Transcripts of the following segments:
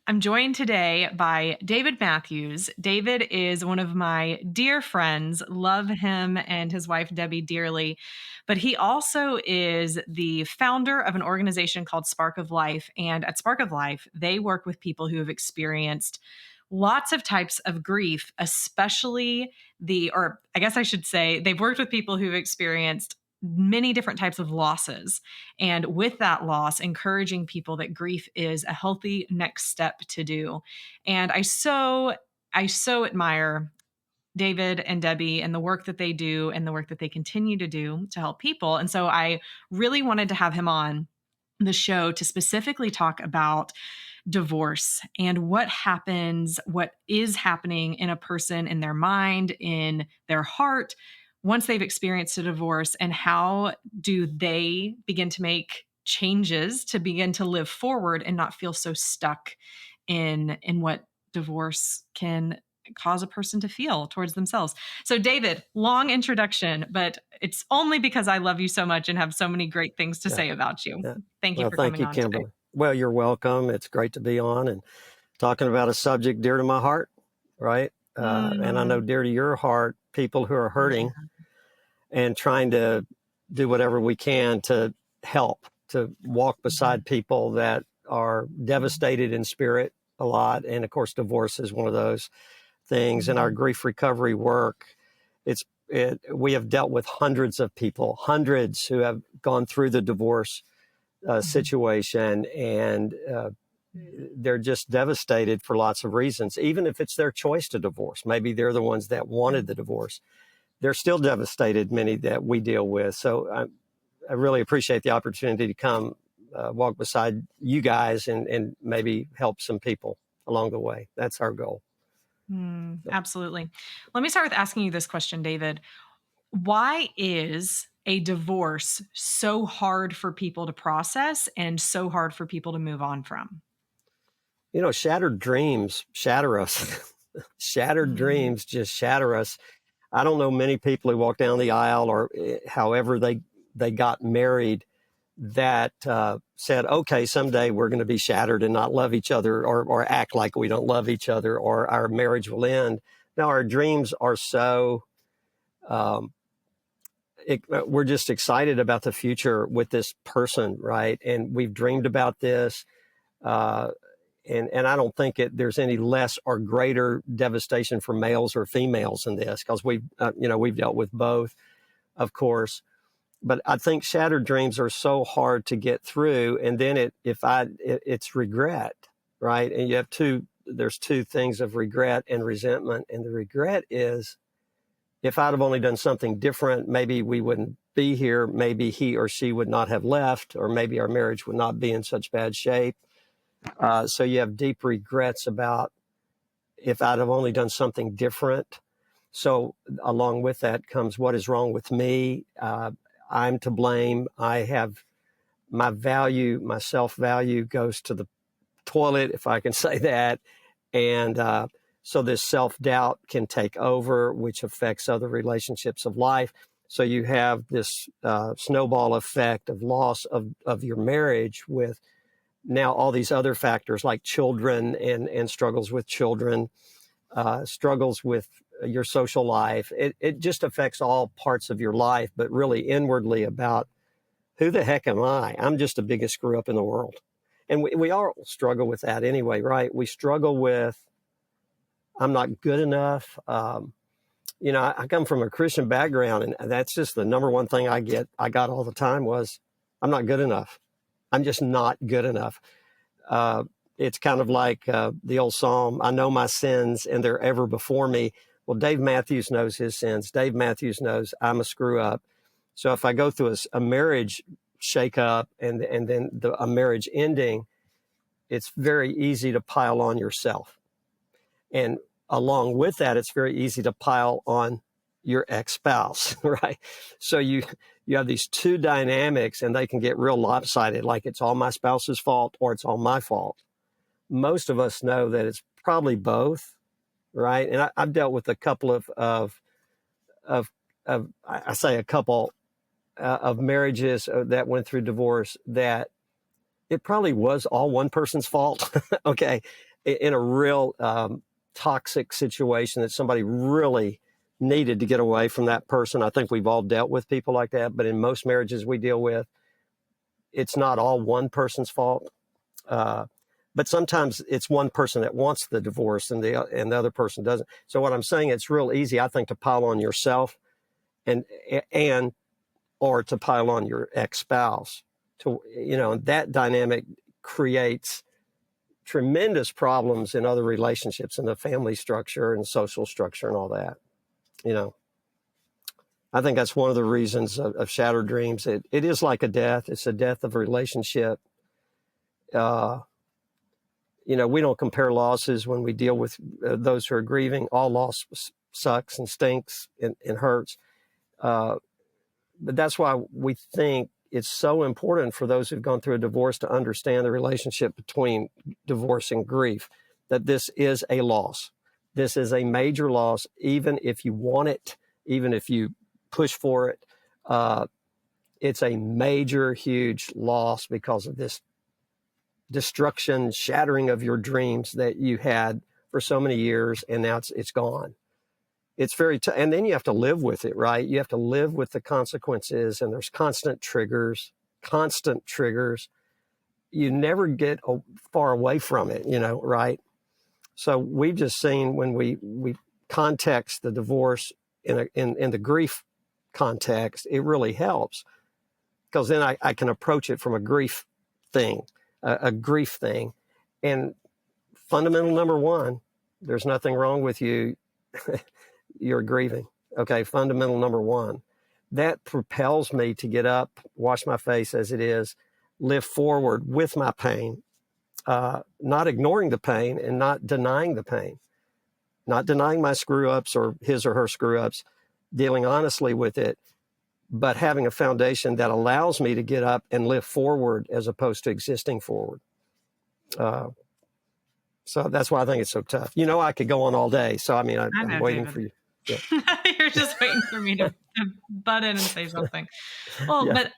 I'm joined today by David Mathews. David is one of my dear friends, love him and his wife Debbie dearly. But he also is the founder of an organization called Spark of Life. And at Spark of Life, they work with people who have experienced lots of types of grief, especially or I guess I should say, they've worked with people who've experienced many different types of losses. And with that loss, encouraging people that grief is a healthy next step to do. And I so admire David and Debbie and the work that they do and the work that they continue to do to help people. And so I really wanted to have him on the show to specifically talk about divorce and what is happening in a person, in their mind, in their heart, once they've experienced a divorce, and how do they begin to make changes to begin to live forward and not feel so stuck in what divorce can cause a person to feel towards themselves. So David, long introduction, but it's only because I love you so much and have so many great things to Yeah, say about you. yeah. Thank you Well, for thank coming you, on today. Kimberly. Well, you're welcome. It's great to be on and talking about a subject dear to my heart, right? And I know Mm, dear to your heart, people who are hurting yeah. and trying to do whatever we can to help, to walk Mhm. beside people that are devastated in spirit a lot. And of course, divorce is one of those things. In our Mhm. grief recovery work, we have dealt with hundreds of people, hundreds who have gone through the divorce Mhm. situation, and they're just devastated for lots of reasons. Even if it's their choice to divorce, maybe they're the ones that wanted the divorce. They're still devastated, many that we deal with. So I really appreciate the opportunity to come walk beside you guys and maybe help some people along the way. That's our goal. Absolutely. Let me start with asking you this question, David. Why is a divorce so hard for people to process and so hard for people to move on from? You know, shattered dreams shatter us. Shattered Mhm. dreams just shatter us. I don't know many people who walk down the aisle or however they got married that said, okay, someday we're going to be shattered and not love each other or act like we don't love each other or our marriage will end. Now, our dreams are so, um, we're just excited about the future with this person, right? And we've dreamed about this. Uh, and I don't think there's any less or greater devastation for males or females in this because we've dealt with both, of course. But I think shattered dreams are so hard to get through. And then it's regret, right? And there's two things of regret and resentment. And the regret is if I'd have only done something different, maybe we wouldn't be here. Maybe he or she would not have left, or maybe our marriage would not be in such bad shape. So you have deep regrets about if I'd have only done something different. So along with that comes what is wrong with me. I'm to blame. I have my self-value goes to the toilet, if I can say that. And so this self-doubt can take over, which affects other relationships of life. So you have this snowball effect of loss of your marriage with now all these other factors like children and struggles with children, struggles with your social life. It just affects all parts of your life, but really inwardly about who the heck am I? I'm just the biggest screw up in the world. And we all struggle with that anyway, right? We struggle with, I'm not good enough. I come from a Christian background, and that's just the number one thing I got all the time was, I'm not good enough. I'm just not good enough. Uh, it's kind of like the old Psalm, I know my sins and they're ever before me. Well, Dave Mathews knows his sins. Dave Mathews knows I'm a screw up. So if I go through a marriage shakeup and then a marriage ending, it's very easy to pile on yourself. And along with that, it's very easy to pile on your ex-spouse, right? So you have these two dynamics and they can get real lopsided, like it's all my spouse's fault or it's all my fault. Most of us know that it's probably both, right? And I've dealt with a couple of I say a couple of marriages that went through divorce that it probably was all one person's fault. Okay. in a real toxic situation that somebody really needed to get away from that person. I think we've all dealt with people like that, but in most marriages we deal with, it's not all one person's fault. But sometimes it's one person that wants the divorce and the other person doesn't. So what I'm saying, it's real easy, I think, to pile on yourself and or to pile on your ex-spouse. That dynamic creates tremendous problems in other relationships, in the family structure and social structure and all that. I think that's one of the reasons of shattered dreams. It is like a death. It's a death of a relationship. We don't compare losses when we deal with those who are grieving. All loss sucks and stinks and hurts. But that's why we think it's so important for those who've gone through a divorce to understand the relationship between divorce and grief, that this is a loss. This is a major loss, even if you want it, even if you push for it. It's a major, huge loss because of this destruction, shattering of your dreams that you had for so many years, and now it's gone. It's very and then you have to live with it, right? You have to live with the consequences, and there's constant triggers. You never get far away from it, right? So we've just seen when we context the divorce in the grief context, it really helps, because then I can approach it from a grief thing. And fundamental number one, there's nothing wrong with you. You're grieving. Okay. Fundamental number one, that propels me to get up, wash my face as it is, live forward with my pain, not ignoring the pain and not denying the pain, not denying my screw ups or his or her screw ups, dealing honestly with it, but having a foundation that allows me to get up and live forward as opposed to existing forward. So that's why I think it's so tough. I could go on all day. So, I'm waiting David. for you. Yeah. You're just waiting for me to butt in and say something. Well, Yeah. but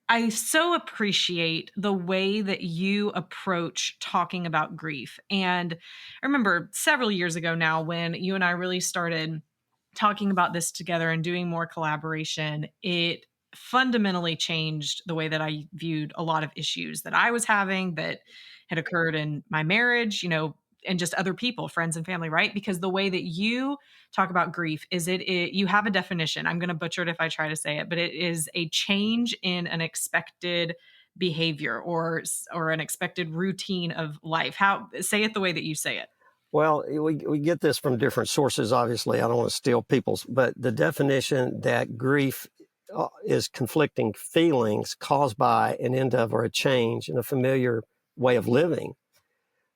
I so appreciate the way that you approach talking about grief. And I remember several years ago now when you and I really started talking about this together and doing more collaboration, it fundamentally changed the way that I viewed a lot of issues that I was having that had occurred in my marriage, and just other people, friends and family, right? Because the way that you talk about grief is you have a definition. I'm going to butcher it if I try to say it, but it is a change in an expected behavior or an expected routine of life. Say it the way that you say it. Well, we get this from different sources, obviously. I don't want to steal people's, but the definition that grief is conflicting feelings caused by an end of or a change in a familiar way of living.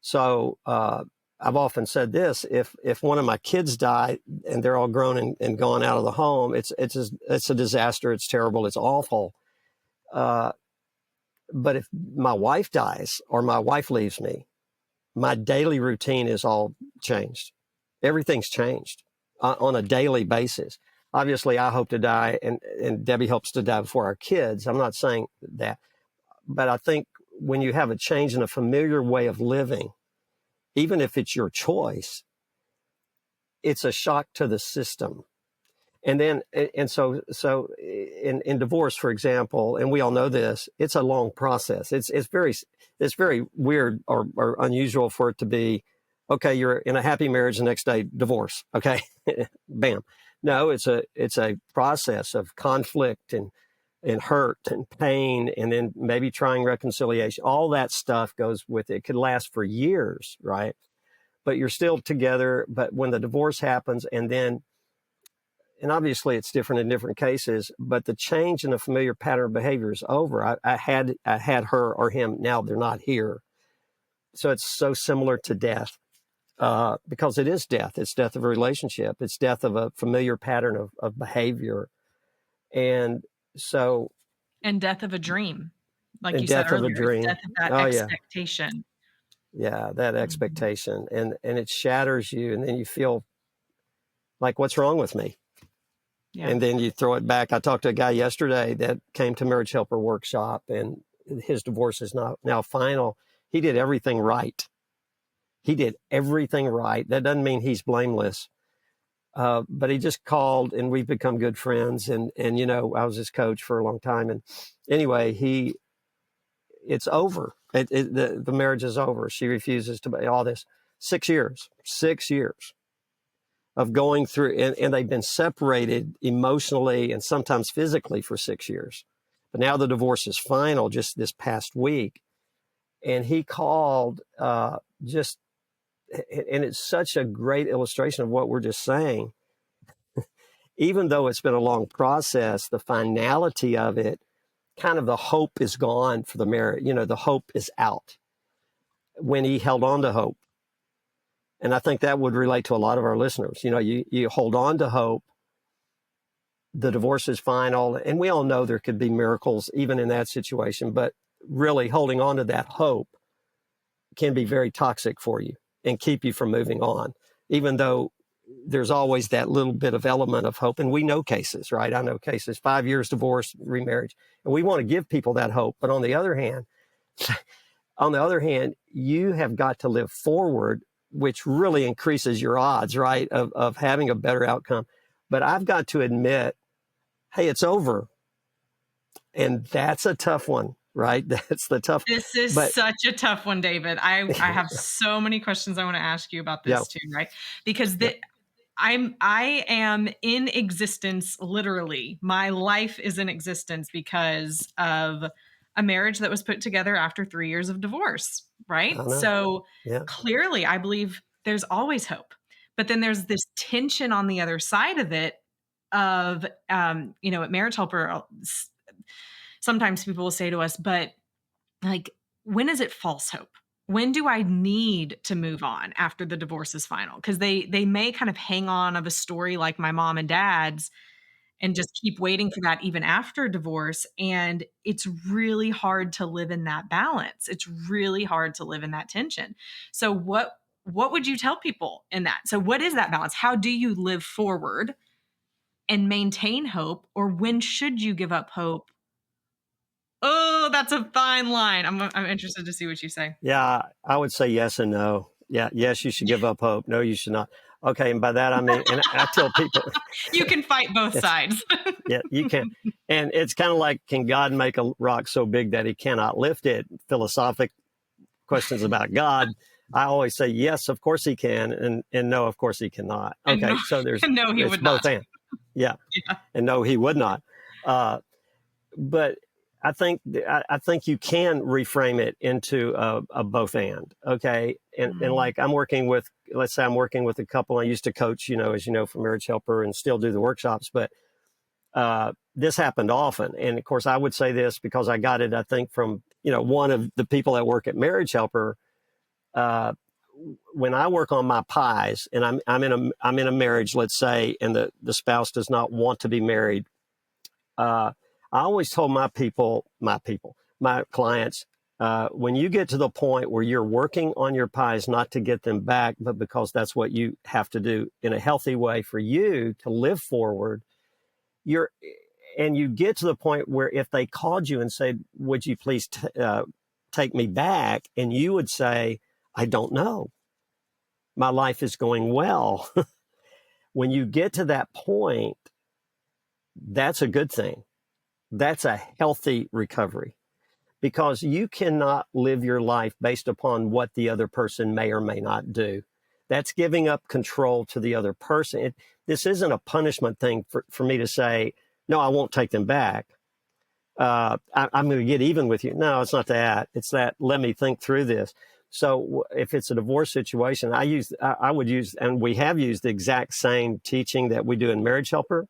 So I've often said this: if one of my kids die and they're all grown and gone out of the home, it's a disaster. It's terrible. It's awful. But if my wife dies or my wife leaves me, my daily routine is all changed. Everything's changed on a daily basis. Obviously, I hope to die, and Debbie hopes to die before our kids. I'm not saying that. But I think when you have a change in a familiar way of living, even if it's your choice, it's a shock to the system. So in divorce, for example, and we all know this, it's a long process. It's very weird or unusual for it to be, okay, you're in a happy marriage, the next day, divorce. Okay, bam. No, it's a process of conflict and hurt and pain, and then maybe trying reconciliation. All that stuff goes with it. It could last for years, right? But you're still together. But when the divorce happens, and obviously it's different in different cases, but the change in the familiar pattern of behavior is over. I had her or him. Now they're not here. So it's so similar to death, because it is death. It's death of a relationship. It's death of a familiar pattern of behavior. And death of a dream, like you said death of a earlier, it's dream. death of that Oh, expectation. Yeah, that expectation. And it shatters you, and then you feel like, what's wrong with me? Yeah. And then you throw it back. I talked to a guy yesterday that came to Marriage Helper Workshop, and his divorce is now final. He did everything right. He did everything right. That doesn't mean he's blameless. But he just called, and we've become good friends. And I was his coach for a long time. And anyway, it's over. The marriage is over. She refuses to all this. 6 years of going through, and they've been separated emotionally and sometimes physically for 6 years. But now the divorce is final just this past week. And he called and it's such a great illustration of what we're just saying. Even though it's been a long process, the finality of it, kind of the hope is gone for the marriage. The hope is out when he held on to hope. And I think that would relate to a lot of our listeners. You hold on to hope. The divorce is final. And we all know there could be miracles even in that situation. But really holding on to that hope can be very toxic for you and keep you from moving on, even though there's always that little bit of element of hope. And we know cases, right? I know cases, 5 years divorce, remarriage. And we want to give people that hope. But on the other hand, you have got to live forward, which really increases your odds, right, of having a better outcome. But I've got to admit, hey, it's over. And that's a tough one, right? That's the tough. This is such a tough one, David. I have so many questions I want to ask you about this too, right? Because I am in existence, literally. My life is in existence because of a marriage that was put together after 3 years of divorce, right? So clearly, I believe there's always hope. But then there's this tension on the other side of it of, at Marriage Helper, sometimes people will say to us, but like, when is it false hope? When do I need to move on after the divorce is final? Because they may kind of hang on of a story like my mom and dad's and just keep waiting for that even after divorce. And it's really hard to live in that balance. It's really hard to live in that tension. So what would you tell people in that? So what is that balance? How do you live forward and maintain hope? Or when should you give up hope? Oh, that's a fine line. I'm interested to see what you say. Yeah, I would say yes and no. Yeah, yes, you should give up hope. No, you should not. Okay, and by that I mean, and I tell people, you can fight both sides. Yeah, you can. And it's kind of like, can God make a rock so big that he cannot lift it? Philosophic questions about God. I always say yes, of course he can, and no, of course he cannot. Okay, so there's no, he it's would both not. and. Yeah, and no, he would not. But I think you can reframe it into a both and. Okay, and like let's say I'm working with a couple. I used to coach, as you know, for Marriage Helper, and still do the workshops. But this happened often, and of course, I would say this because I got it, I think, from one of the people that work at Marriage Helper. When I work on my pies, and I'm in a marriage, let's say, and the spouse does not want to be married. I always told my clients, when you get to the point where you're working on your pies, not to get them back, but because that's what you have to do in a healthy way for you to live forward, and you get to the point where if they called you and said, would you please take me back? And you would say, I don't know. My life is going well. When you get to that point, that's a good thing. That's a healthy recovery, because you cannot live your life based upon what the other person may or may not do. That's giving up control to the other person. This isn't a punishment thing for me to say, no, I won't take them back. I'm going to get even with you. No, it's not that. It's that, let me think through this. So if it's a divorce situation, I would use, and we have used the exact same teaching that we do in Marriage Helper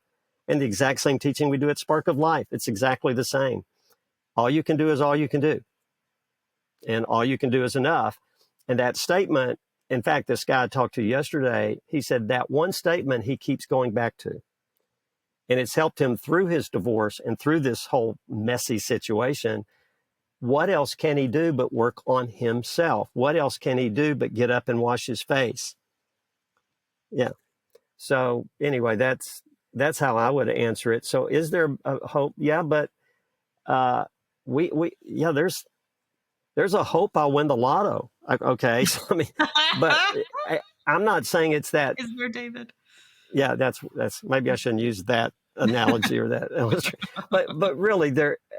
and the exact same teaching we do at Spark of Life. It's exactly the same. All you can do is all you can do. And all you can do is enough. And that statement, in fact, this guy I talked to yesterday, he said that one statement he keeps going back to. And it's helped him through his divorce and through this whole messy situation. What else can he do but work on himself? What else can he do but get up and wash his face? Yeah. So anyway, that's how I would answer it. So is there a hope? Yeah, but there's There's a hope I'll win the lotto. Okay. So, I mean, but I'm not saying it's that. Is there, David? Yeah, that's maybe I shouldn't use that analogy or that illustration. But really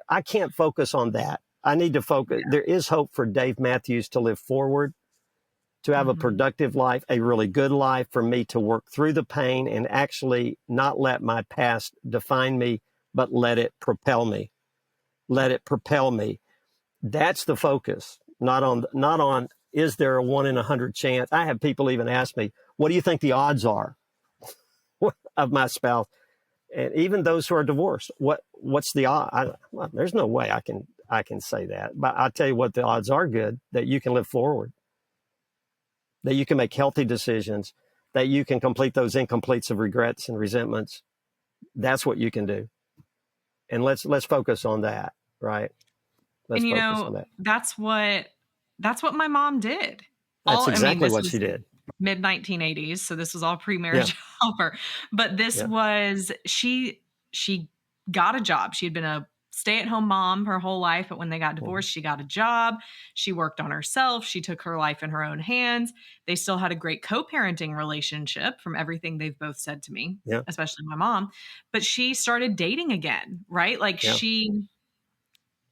I can't focus on that. I need to focus. There is hope for Dave Mathews to live forward, to have a Mhm. productive life, a really good life, for me to work through the pain and actually not let my past define me, but let it propel me. Let it propel me. That's the focus, not on is there a 1 in 100 chance? I have people even ask me, what do you think the odds are of my spouse? And even those who are divorced, what's the odd? Well, there's no way I can say that, but I'll tell you what the odds are good, that you can live forward, that you can make healthy decisions, that you can complete those incompletes of regrets and resentments. That's what you can do. And let's focus on that, right? Let's And focus on that. that's what my mom did. That's I mean, exactly this what was she did. mid 1980s, so this was all Yeah, pre-marriage helper. But this yeah, was she got a job. She had been a stay-at-home mom her whole life, but when they got mhm, divorced, she got a job. She worked on herself. She took her life in her own hands. They still had a great co-parenting relationship from everything they've both said to me, yeah, especially my mom. But she started dating again, right? Like yeah.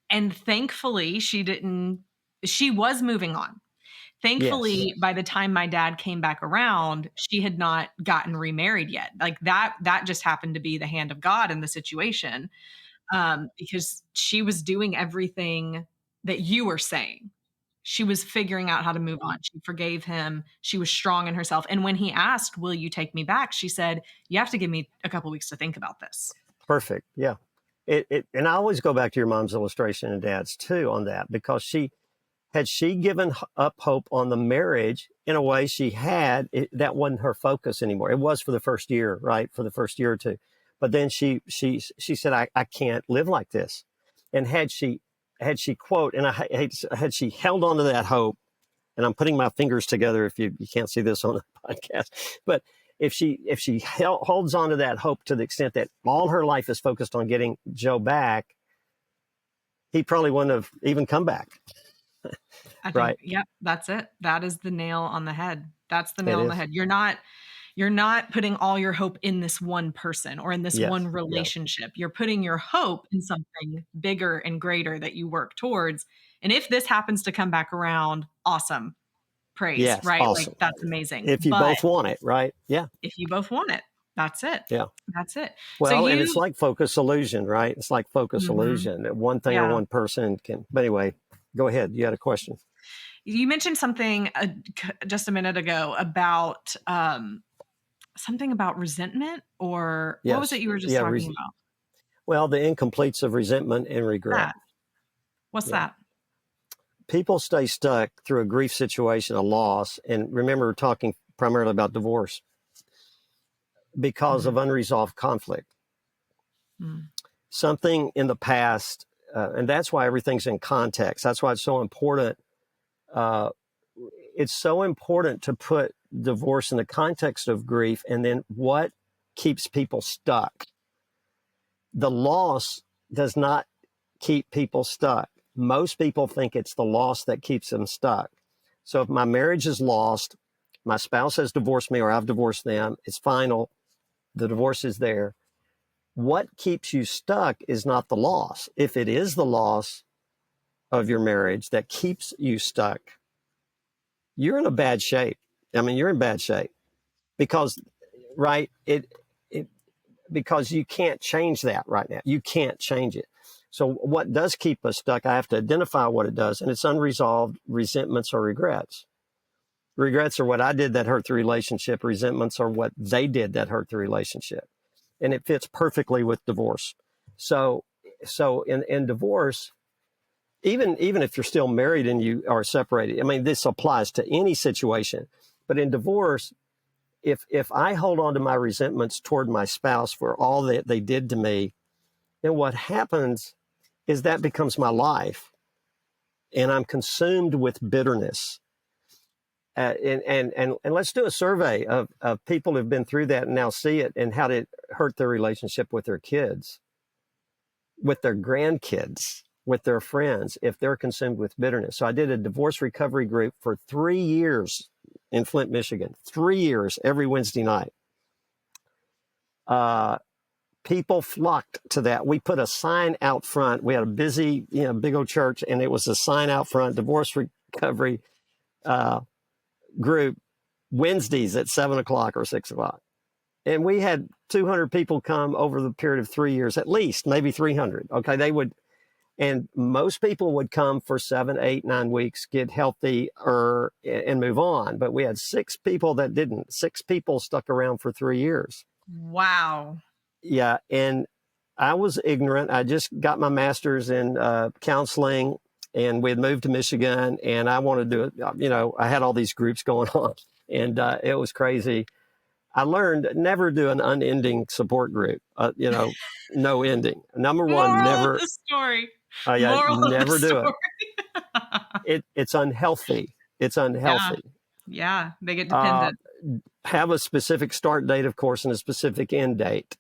and thankfully she was moving on. Yes, Thankfully, by the time my dad came back around, she had not gotten remarried yet. Like that just happened to be the hand of God in the situation, because she was doing everything that you were saying. She was figuring out how to move on. She forgave him. She was strong in herself. And when he asked, "Will you take me back?" she said, "You have to give me a couple weeks to think about this." perfect. Yeah. And I always go back to your mom's illustration and dad's too on that, because had she given up hope on the marriage in a way she had, that wasn't her focus anymore. It was for the first year, right? For the first year or two. But then she said, I can't live like this. And had she quote, and I hate, had she held on to that hope, and I'm putting my fingers together if you can't see this on the podcast, but if she holds on to that hope to the extent that all her life is focused on getting Joe back, he probably wouldn't have even come back, I think, right? yep, that's it. That is the nail on the head. That's the It nail on the is. head. You're not putting all your hope in this one person or in this one Yes. Yeah. relationship. You're putting your hope in something bigger and greater that you work towards. And if this happens to come back around, awesome. Praise, Yes. right? Like Awesome. that's amazing. If you But both want it, right? Yeah. if you both want it, that's it. Yeah. That's it. So Well, and it's you like focus illusion, right? It's like focus Mhm. illusion. One thing or Yeah. one person can. But anyway, go ahead. You had a question. You mentioned something just a minute ago about something about resentment, or what was it Yes. you were just Yeah. talking about? Well, the incompletes of resentment and regret. That. What's Yeah. that? People stay stuck through a grief situation, a loss. And remember, we're talking primarily about divorce because of Mhm. unresolved conflict. Mm. Something in the past, and that's why everything's in context. That's why it's so important. Uh, it's so important to put divorce in the context of grief, and then what keeps people stuck. The loss does not keep people stuck. Most people think it's the loss that keeps them stuck. So if my marriage is lost, my spouse has divorced me or I've divorced them, it's final, the divorce is there. What keeps you stuck is not the loss. If it is the loss of your marriage that keeps you stuck, you're in a bad shape. I mean, you're in bad shape because, right? It because you can't change that right now. You can't change it. So what does keep us stuck? I have to identify what it does, and it's unresolved resentments or regrets. Regrets are what I did that hurt the relationship. Resentments are what they did that hurt the relationship, and it fits perfectly with divorce. So, in divorce, even if you're still married and you are separated, I mean, this applies to any situation. But in divorce, if I hold on to my resentments toward my spouse for all that they did to me, then what happens is that becomes my life, and I'm consumed with bitterness. And let's do a survey of people who've been through that and now see it and how it hurt their relationship with their kids, with their grandkids. with their friends if they're consumed with bitterness. So I did a divorce recovery group for 3 years in Flint, Michigan, 3 years every Wednesday night. People flocked to that. We put a sign out front. We had a busy, big old church, and it was a sign out front, divorce recovery group, Wednesdays at 7 o'clock or 6 o'clock. And we had 200 people come over the period of 3 years, at least, maybe 300. Okay. And most people would come for 7, 8, 9 weeks, get healthy and move on. But we had 6 people that didn't. 6 people stuck around for 3 years. Wow. Yeah. And I was ignorant. I just got my master's in counseling, and we had moved to Michigan, and I wanted to, I had all these groups going on, and it was crazy. I learned never do an unending support group, no ending. Number one, Moral of never. the story. Yeah, Moral of the never do it. story. It's unhealthy. It's Yeah. unhealthy. Yeah. They get Uh, dependent. have a specific start date, of course, and a specific end date,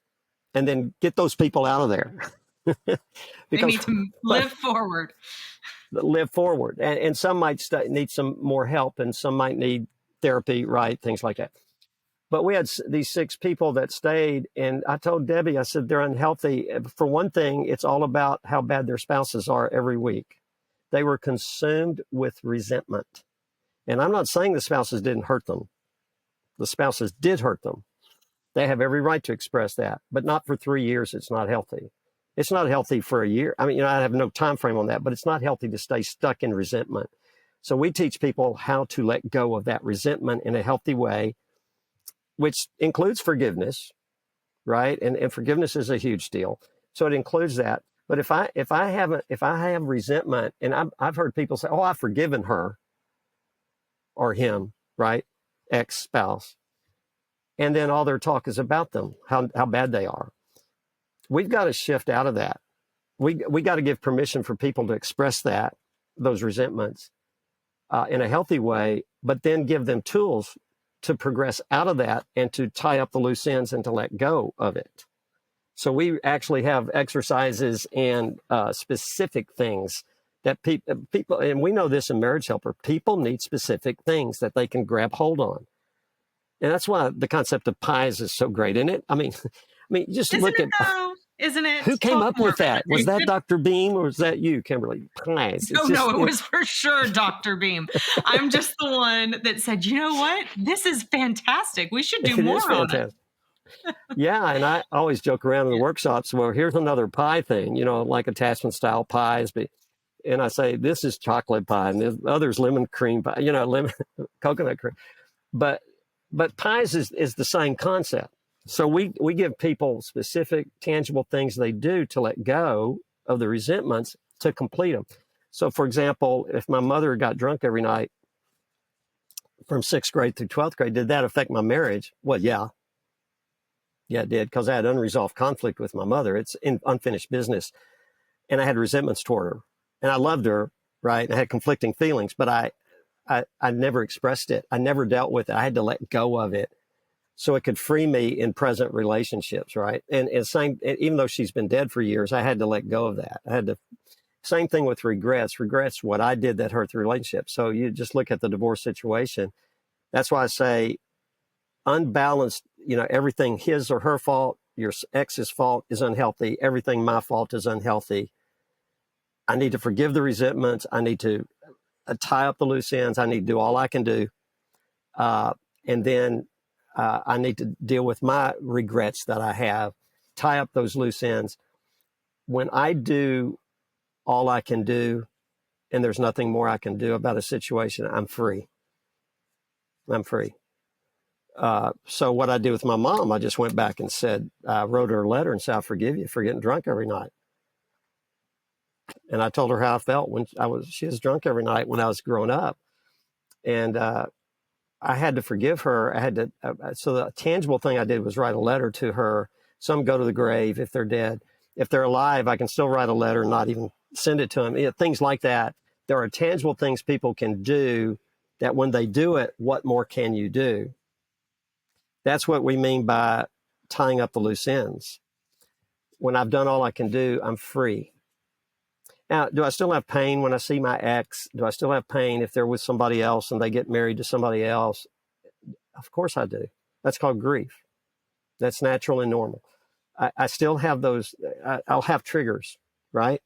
and then get those people out of there. They need to but live forward. live forward, and some might need some more help, and some might need therapy, right? Things like that. But we had these 6 people that stayed, and I told Debbie, I said, they're unhealthy. For one thing, it's all about how bad their spouses are every week. They were consumed with resentment. And I'm not saying the spouses didn't hurt them. The spouses did hurt them. They have every right to express that, but not for 3 years. It's not healthy. It's not healthy for a year. I mean, I have no time frame on that, but it's not healthy to stay stuck in resentment. So we teach people how to let go of that resentment in a healthy way, which includes forgiveness, right? And forgiveness is a huge deal. So it includes that. But if I have resentment, and I've heard people say, "Oh, I've forgiven her or him," right? Ex-spouse. And then all their talk is about them, how bad they are. We've got to shift out of that. We got to give permission for people to express those resentments in a healthy way, but then give them tools to progress out of that and to tie up the loose ends and to let go of it. So we actually have exercises and specific things that people, and we know this in Marriage Helper, people need specific things that they can grab hold on. And that's why the concept of pies is so great, isn't it? I mean, just Isn't look it at though? Isn't it? who came Talk up more with about that. Was that it. Dr. Beam or was that you, Kimberly? Pies. No, no, it was for sure Dr. Beam. I'm just the one that said, you know what? This is fantastic. We should do It is more on it. fantastic. Yeah, and I always joke around in the workshops, well, here's another pie thing, like attachment style pies. And I say, this is chocolate pie, and the other's lemon cream pie, lemon coconut cream. But pies is the same concept. So we give people specific, tangible things they do to let go of the resentments to complete them. So, for example, if my mother got drunk every night from 6th grade through 12th grade, did that affect my marriage? Well, yeah. Yeah, it did, because I had unresolved conflict with my mother. It's unfinished business. And I had resentments toward her. And I loved her, right? And I had conflicting feelings, but I never expressed it. I never dealt with it. I had to let go of it so it could free me in present relationships, right? And even though she's been dead for years, I had to let go of that. Same thing with regrets. Regrets what I did that hurt the relationship. So you just look at the divorce situation. That's why I say unbalanced, everything his or her fault, your ex's fault is unhealthy. Everything my fault is unhealthy. I need to forgive the resentments. I need to tie up the loose ends. I need to do all I can do. And then I need to deal with my regrets that I have, tie up those loose ends. When I do all I can do, and there's nothing more I can do about a situation, I'm free. I'm free. So what I did with my mom, I just went back and said, I wrote her a letter and said, I forgive you for getting drunk every night. And I told her how I felt when she was drunk every night when I was growing up. And I had to forgive her. So the tangible thing I did was write a letter to her. Some go to the grave if they're dead. If they're alive, I can still write a letter and not even send it to them. Things like that. There are tangible things people can do that when they do it, what more can you do? That's what we mean by tying up the loose ends. When I've done all I can do, I'm free. Now, do I still have pain when I see my ex? Do I still have pain if they're with somebody else and they get married to somebody else? Of course I do. That's called grief. That's natural and normal. I still have those. I'll have triggers, right?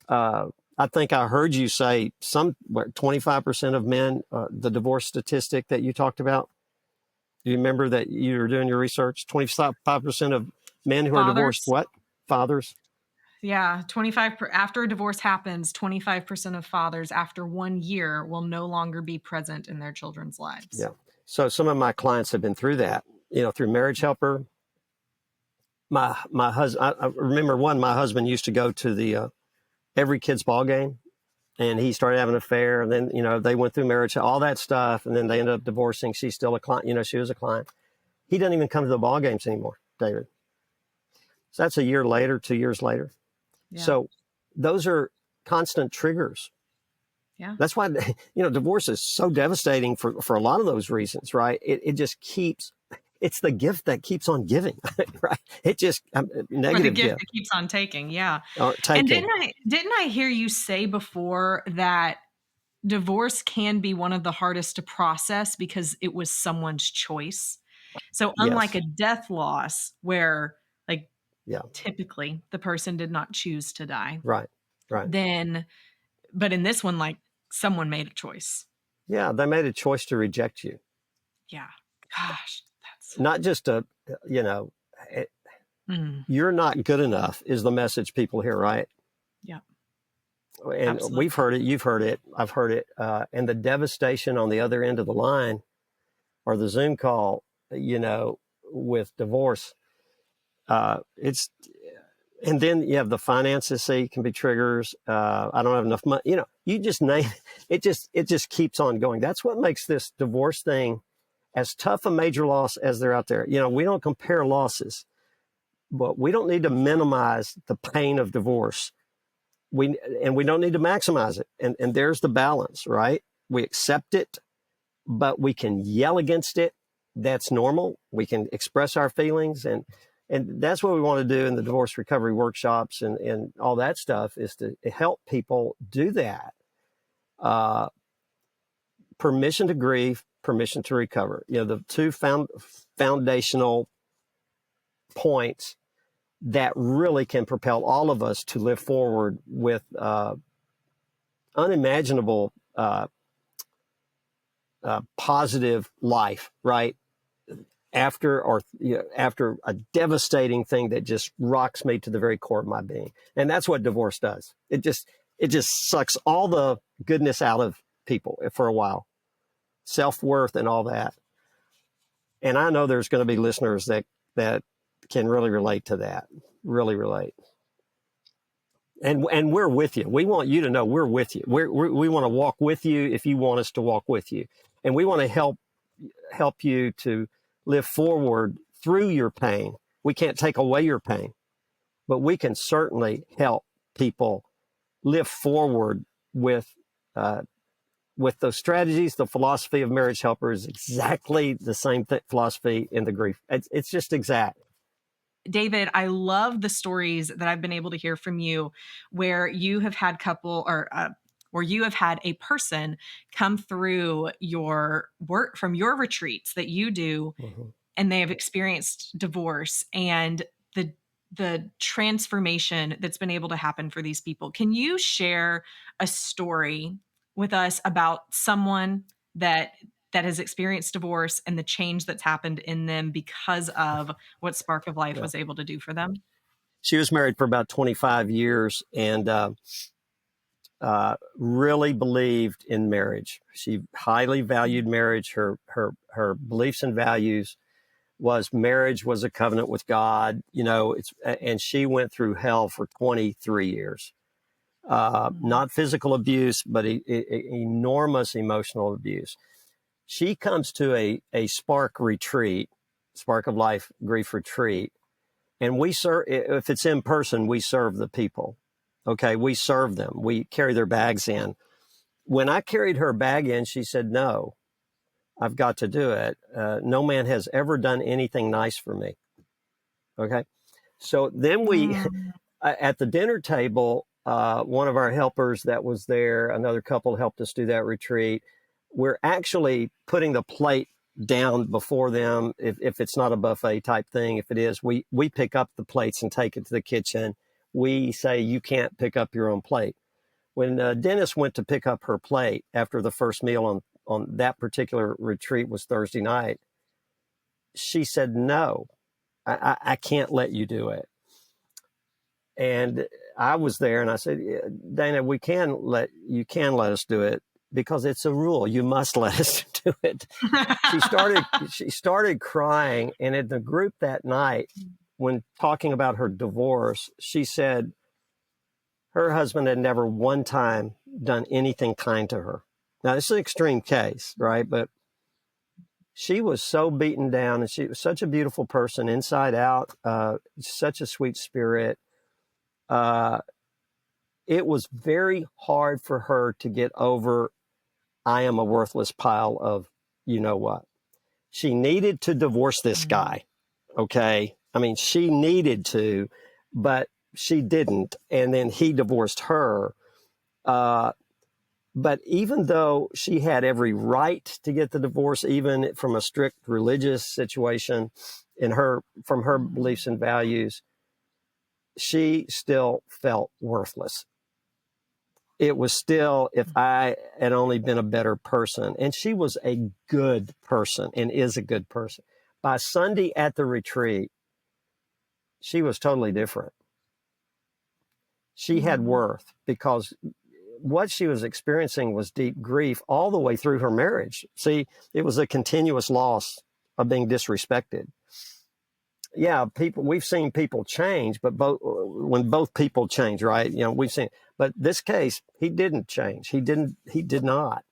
I think I heard you say 25% of men, the divorce statistic that you talked about. Do you remember that you were doing your research? 25% of men who are divorced, Fathers. what? Fathers? Yeah, after a divorce happens, 25% of fathers after 1 year will no longer be present in their children's lives. Yeah. So some of my clients have been through that, through Marriage Helper. My husband, I remember my husband used to go to the every kid's ball game, and he started having an affair, and then they went through marriage, all that stuff, and then they ended up divorcing. She's still a client, she was a client. He doesn't even come to the ball games anymore, David. So that's a year later, 2 years later. Yeah. So those are constant triggers. Yeah. That's why divorce is so devastating for a lot of those reasons, right? It just keeps. It's the gift that keeps on giving, right? It just negative Or the gift gift. that keeps on taking, yeah. And Taking. didn't I hear you say before that divorce can be one of the hardest to process because it was someone's choice? So unlike Yes. a death loss where, like, Yeah. typically the person did not choose to die, Right. Right. but in this one, like, someone made a choice. Yeah, they made a choice to reject you. Yeah. Gosh, that's Not just mm, you're not good enough is the message people hear, right? yeah, And we've absolutely. heard it, you've heard it, I've heard it. And the devastation on the other end of the line or the Zoom call, with divorce, it's, and then you have the finances, see, can be triggers. I don't have enough money. You just name it. Just keeps on going. That's what makes this divorce thing as tough a major loss as they're out there. We don't compare losses, but we don't need to minimize the pain of divorce. We don't need to maximize it. And there's the balance, right? We accept it, but we can yell against it. That's normal. We can express our feelings, and that's what we want to do in the divorce recovery workshops and all that stuff, is to help people do that. Permission to grieve, permission to recover. The two foundational points that really can propel all of us to live forward with unimaginable positive life, right? After a devastating thing that just rocks me to the very core of my being. And that's what divorce does. It just sucks all the goodness out of people for a while, self-worth and all that. And I know there's going to be listeners that can really relate to that, really relate. And we're with you. We want you to know we're with you. We want to walk with you if you want us to walk with you. And we want to help you to live forward through your pain. We can't take away your pain, but we can certainly help people live forward with those strategies. The philosophy of Marriage Helper is exactly the same philosophy in the grief. It's just exact. David, I love the stories that I've been able to hear from you where you have had where you have had a person come through your work from your retreats that you do, Mm-hmm. and they have experienced divorce and the transformation that's been able to happen for these people. Can you share a story with us about someone that has experienced divorce and the change that's happened in them because of what Spark of Life Yeah. was able to do for them? She was married for about 25 years and really believed in marriage. She highly valued marriage. Her beliefs and values was marriage was a covenant with God. And she went through hell for 23 years. Not physical abuse, but enormous emotional abuse. She comes to a Spark retreat, Spark of Life grief retreat, and we serve. If it's in person, we serve the people. Okay, we serve them. We carry their bags in. When I carried her bag in, she said, "No, I've got to do it. No man has ever done anything nice for me." Okay, so then we Mm. at the dinner table. one of our helpers that was there, another couple helped us do that retreat. We're actually putting the plate down before them. If it's not a buffet type thing, if it is, we pick up the plates and take it to the kitchen. We say, you can't pick up your own plate. When Dennis went to pick up her plate after the first meal on that particular retreat was Thursday night, she said, no, I can't let you do it. And I was there and I said, Dana, you can let us do it because it's a rule. You must let us do it. She started crying. And in the group that night, when talking about her divorce, she said her husband had never one time done anything kind to her. Now, this is an extreme case, right? But she was so beaten down, and she was such a beautiful person inside out, such a sweet spirit. It was very hard for her to get over, I am a worthless pile of you know what. She needed to divorce this guy, okay? I mean, she needed to, but she didn't. And then he divorced her. But even though she had every right to get the divorce, even from a strict religious situation from her beliefs and values, she still felt worthless. It was still, if I had only been a better person. And she was a good person and is a good person. By Sunday at the retreat, she was totally different. She had worth because what she was experiencing was deep grief all the way through her marriage. See, it was a continuous loss of being disrespected. Yeah, we've seen people change, but when both people change, right? We've seen, but this case, he didn't change. He did not.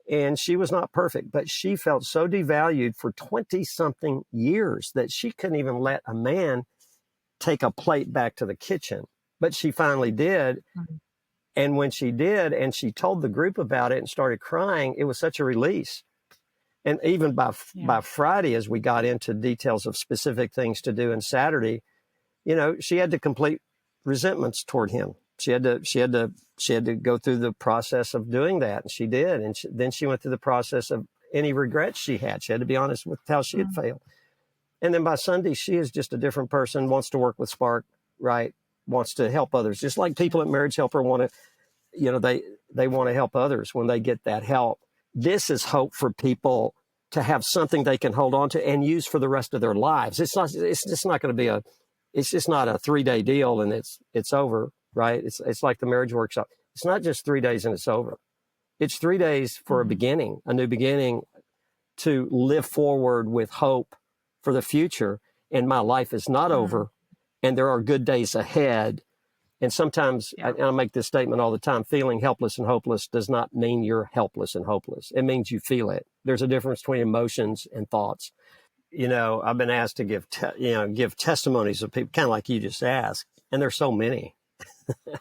And she was not perfect, but she felt so devalued for 20 something years that she couldn't even let a man take a plate back to the kitchen. But she finally did. And when she did, and she told the group about it and started crying, it was such a release. And even by Friday, as we got into details of specific things to do, and Saturday, she had to complete resentments toward him. She had to go through the process of doing that, and she did. And then she went through the process of any regrets she had. She had to be honest with how she had failed. And then by Sunday, she is just a different person, wants to work with Spark, right? Wants to help others. Just like people at Marriage Helper want to, they want to help others when they get that help. This is hope for people to have something they can hold on to and use for the rest of their lives. It's just not going to be it's just not a 3-day deal and it's over, right? It's like the marriage workshop. It's not just 3 days and it's over. It's 3 days for a beginning, a new beginning, to live forward with hope for the future. And my life is not over, and there are good days ahead. And sometimes, I make this statement all the time, feeling helpless and hopeless does not mean you're helpless and hopeless. It means you feel it. There's a difference between emotions and thoughts. I've been asked to give testimonies of people, kind of like you just asked, and there's so many.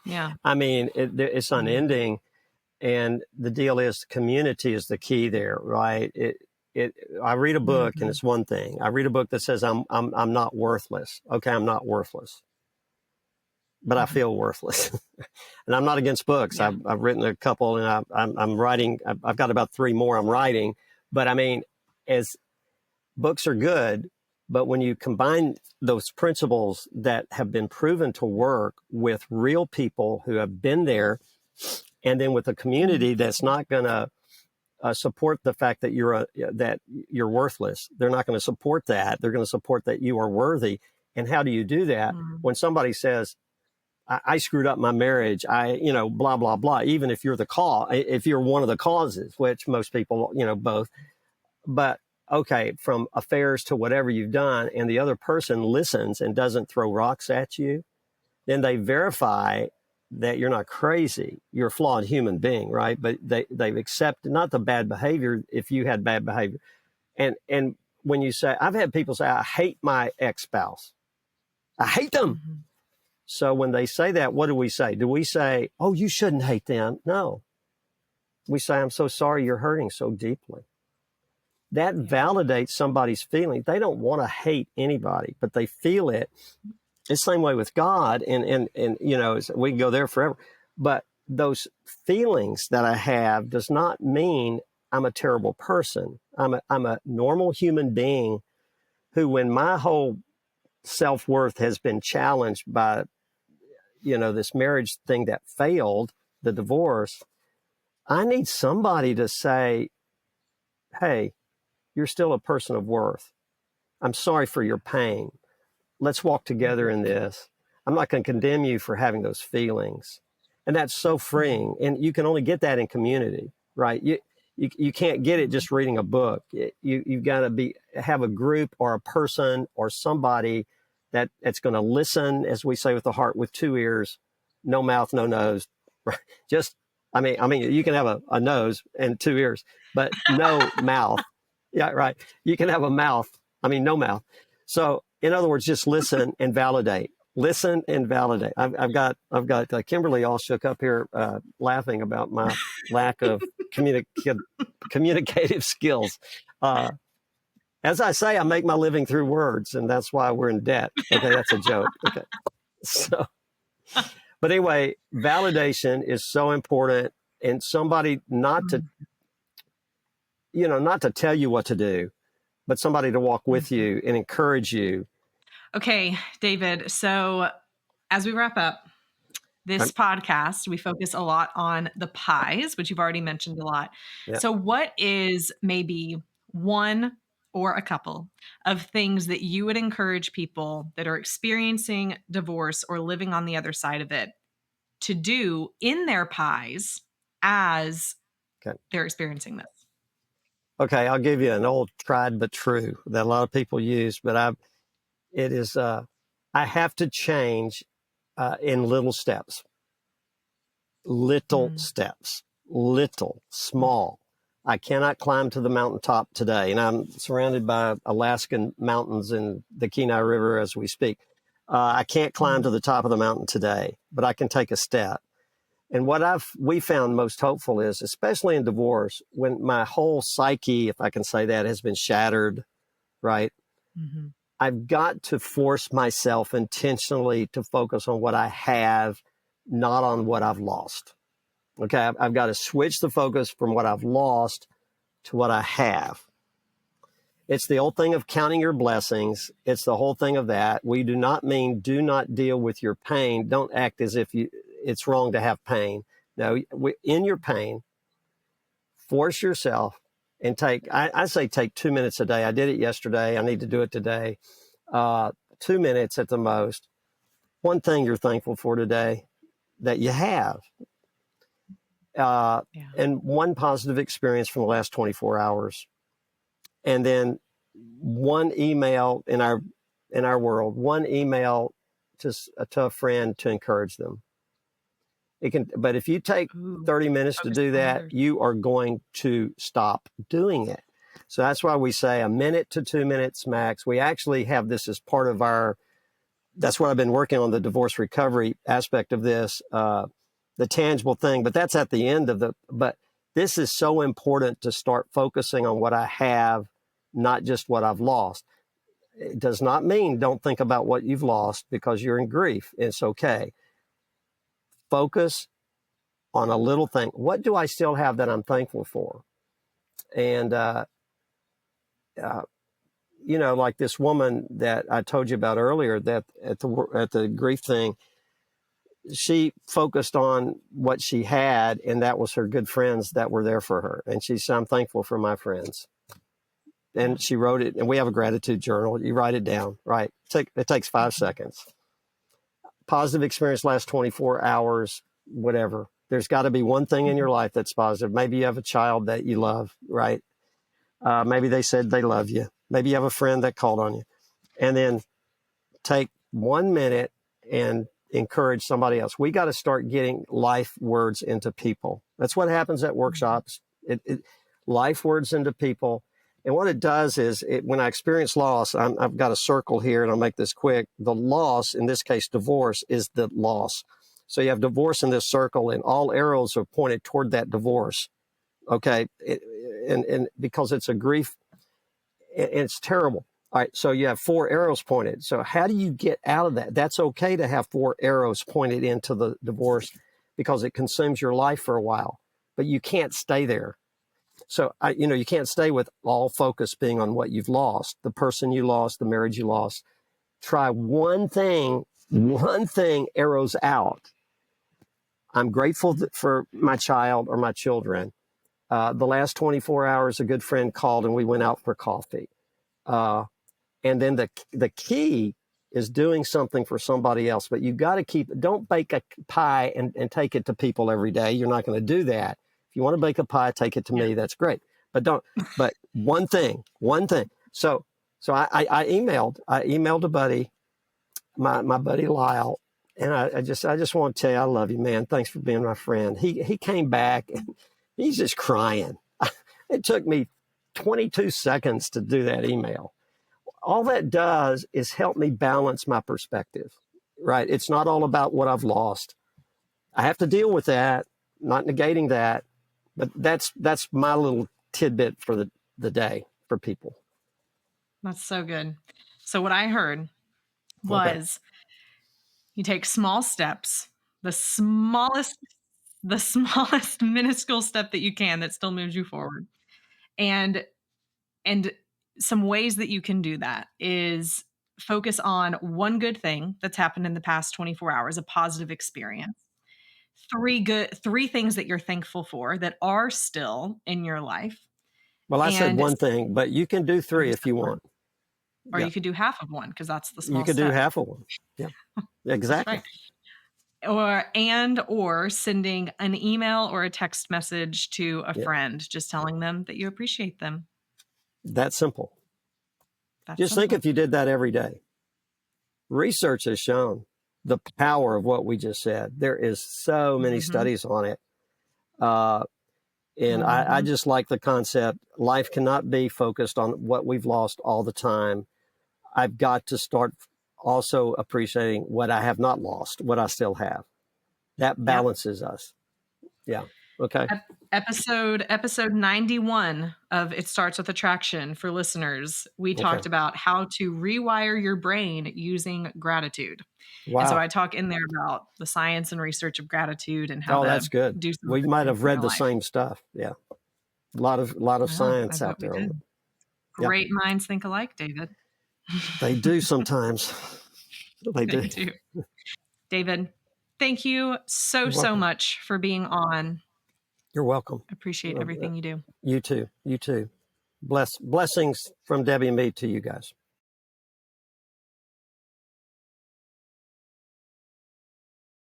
Yeah. I mean, it's unending. And the deal is community is the key there, right? I read a book and it's one thing. I read a book that says I'm not worthless. Okay, I'm not worthless, but I feel worthless. And I'm not against books. Yeah. I've written a couple, and I'm writing. I've got about 3 more I'm writing. But I mean, as books are good, but when you combine those principles that have been proven to work with real people who have been there, and then with a community that's not going to support the fact that you're worthless. They're not going to support that. They're going to support that you are worthy. And how do you do that? When somebody says, I screwed up my marriage, blah, blah, blah, even if you're if you're one of the causes, which most people, both, but okay, from affairs to whatever you've done, and the other person listens and doesn't throw rocks at you, then they verify that you're not crazy. You're a flawed human being, right? But they've accepted not the bad behavior if you had bad behavior. And when you say, I've had people say, I hate my ex-spouse. I hate them. So when they say that, what do we say? Do we say, oh, you shouldn't hate them? No. We say, I'm so sorry you're hurting so deeply. That validates somebody's feeling. They don't want to hate anybody, but they feel it. It's the same way with God, and we can go there forever. But those feelings that I have does not mean I'm a terrible person. I'm a normal human being who, when my whole self-worth has been challenged by, this marriage thing that failed, the divorce, I need somebody to say, hey, you're still a person of worth. I'm sorry for your pain. Let's walk together in this. I'm not going to condemn you for having those feelings. And that's so freeing. And you can only get that in community, right? You can't get it just reading a book. You've got to have a group or a person or somebody that's going to listen, as we say with the heart, with two ears, no mouth, no nose. Right? You can have a nose and two ears, but no mouth. Yeah, right. You can have a mouth. No mouth. So, in other words, just listen and validate. Listen and validate. I've got Kimberly all shook up here, laughing about my lack of communicative skills. As I say, I make my living through words, and that's why we're in debt. Okay, that's a joke. Okay, so, but anyway, validation is so important, and somebody not to tell you what to do, but somebody to walk with you and encourage you. Okay, David. So as we wrap up this podcast, we focus a lot on the pies, which you've already mentioned a lot. Yeah. So what is maybe one or a couple of things that you would encourage people that are experiencing divorce or living on the other side of it to do in their pies as they're experiencing this? Okay, I'll give you an old tried but true that a lot of people use, but I have to change in little steps. Little, small. I cannot climb to the mountaintop today, and I'm surrounded by Alaskan mountains and the Kenai River as we speak. I can't climb to the top of the mountain today, but I can take a step. And what we found most hopeful is, especially in divorce, when my whole psyche, if I can say that, has been shattered, right? Mm-hmm. I've got to force myself intentionally to focus on what I have, not on what I've lost. Okay, I've got to switch the focus from what I've lost to what I have. It's the old thing of counting your blessings. It's the whole thing of that. We do not mean do not deal with your pain. Don't act as if it's wrong to have pain. No, in your pain, force yourself and I say take 2 minutes a day. I did it yesterday. I need to do it today. 2 minutes at the most. One thing you're thankful for today that you have. And one positive experience from the last 24 hours. And then one email in our world, one email to a friend to encourage them. But if you take 30 minutes to do that, you are going to stop doing it. So that's why we say a minute to 2 minutes max. We actually have this as part of that's what I've been working on, the divorce recovery aspect of this, the tangible thing, but that's at the end but this is so important to start focusing on what I have, not just what I've lost. It does not mean don't think about what you've lost because you're in grief. It's okay. Focus on a little thing. What do I still have that I'm thankful for? And, like this woman that I told you about earlier, that at the grief thing, she focused on what she had, and that was her good friends that were there for her. And she said, I'm thankful for my friends. And she wrote it, and we have a gratitude journal. You write it down, right? It takes 5 seconds. Positive experience last 24 hours, whatever. There's got to be one thing in your life that's positive. Maybe you have a child that you love, right? Maybe they said they love you. Maybe you have a friend that called on you. And then take 1 minute and encourage somebody else. We got to start getting life words into people. That's what happens at workshops. Life words into people. And what it does is when I experience loss, I've got a circle here, and I'll make this quick. The loss, in this case, divorce, is the loss. So you have divorce in this circle, and all arrows are pointed toward that divorce. Okay. And because it's a grief, it's terrible. All right, so you have 4 arrows pointed. So how do you get out of that? That's okay to have 4 arrows pointed into the divorce because it consumes your life for a while, but you can't stay there. So you can't stay with all focus being on what you've lost, the person you lost, the marriage you lost. Try one thing, arrows out. I'm grateful for my child or my children. The last 24 hours, a good friend called and we went out for coffee. And then the key is doing something for somebody else, but you got to don't bake a pie and take it to people every day. You're not going to do that. If you want to bake a pie, take it to me. That's great. But one thing. So I emailed a buddy, my buddy Lyle, and I just want to tell you, I love you, man. Thanks for being my friend. He came back and he's just crying. It took me 22 seconds to do that email. All that does is help me balance my perspective, right? It's not all about what I've lost. I have to deal with that, not negating that, but that's my little tidbit for the day for people. That's so good. So what I heard Okay. was you take small steps, the smallest minuscule step that you can that still moves you forward. And and some ways that you can do that is focus on one good thing that's happened in the past 24 hours, a positive experience. Three things that you're thankful for that are still in your life. Well, I said And one thing, but you can do oh, 3 you if said you one. want. Or Yeah. you could do half of one because that's the You small could do step. half of one. Yeah. That's Exactly. right. Or sending an email or a text message to a Yeah. friend, just telling them that you appreciate them. That's simple. That's Just think simple. if you did that every day. Research has shown the power of what we just said. There is so many Mhm. studies on it. Uh, and I Mhm. just like the concept. Life cannot be focused on what we've lost all the time. I've got to start also appreciating what I have not lost, what I still have. That Yep. balances us. Yeah. Okay. Episode 91 of It Starts with Attraction for listeners, we Okay. talked about how to rewire your brain using gratitude. And so Wow. I talk in there about the science and research of gratitude and how Oh, to that's good. do some We good might things have in read your the life. same stuff. Yeah. A lot of Yeah, I science bet out we there on it. did. Yeah. Great minds think alike, David. They do sometimes. They They do. do. David, thank you so, You're so welcome. much for being on. You're welcome. Appreciate everything you do. You too. You too. Blessings from Debbie and me to you guys.